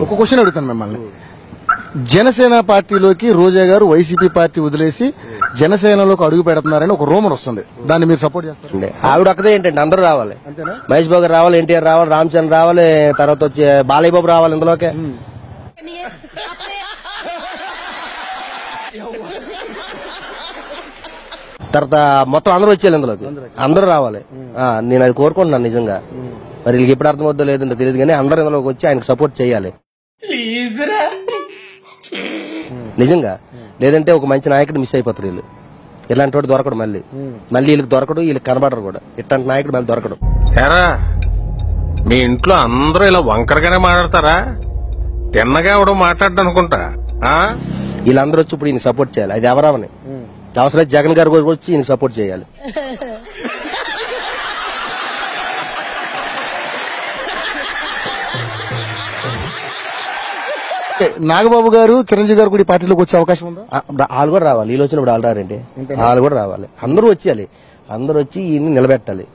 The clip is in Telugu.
ఒక క్వశ్చన్ అడుగుతాను మిమ్మల్ని. జనసేన పార్టీలోకి రోజా గారు వైసీపీ పార్టీ వదిలేసి జనసేనలోకి అడుగు పెడుతున్నారని ఒక రూమర్ వస్తుంది. దాన్ని మీరు సపోర్ట్ చేస్తారు? ఆవిడ ఒక్కదే ఏంటండి, అందరూ రావాలి. మహేష్ బాబు గారు రావాలి, ఎన్టీఆర్ రావాలి, రామ్ చరణ్ రావాలి, తర్వాత వచ్చి బాలయ్య బాబు రావాలి ఇందులోకే. తర్వాత మొత్తం అందరూ వచ్చేయాలి ఇందులోకి, అందరూ రావాలి. నేను అది కోరుకుంటున్నాను నిజంగా. మరి వీళ్ళకి ఎప్పుడు అర్థమవుతుందో లేదంటే తెలియదు కానీ అందరూ ఇందులోకి వచ్చి ఆయనకు సపోర్ట్ చేయాలి నిజంగా. లేదంటే ఒక మంచి నాయకుడు మిస్ అయిపోతారు వీళ్ళు. ఇలాంటి వాడు దొరకడు, మళ్ళీ వీళ్ళకి దొరకడు, వీళ్ళకి కనబడరు కూడా. ఇట్లాంటి నాయకుడు మళ్ళీ దొరకడు. మీ ఇంట్లో అందరూ ఇలా వంకరగానే మాట్లాడతారా? తిన్నగా ఎవడో మాట్లాడ్డా అనుకుంటా. వీళ్ళందరూ వచ్చి ఇప్పుడు ఈయన సపోర్ట్ చేయాలి. అది ఎవరవని అవసరం జగన్ గారు వచ్చి ఈయన సపోర్ట్ చేయాలి. నాగబాబు గారు, చిరంజీవి గారు కూడా ఈ పార్టీలోకి వచ్చే అవకాశం ఉందా? వాళ్ళు కూడా రావాలి. వీళ్ళు వచ్చినప్పుడు వాళ్ళు రారండి, వాళ్ళు కూడా రావాలి. అందరూ వచ్చేయాలి, అందరూ వచ్చి ఈయన్ని నిలబెట్టాలి.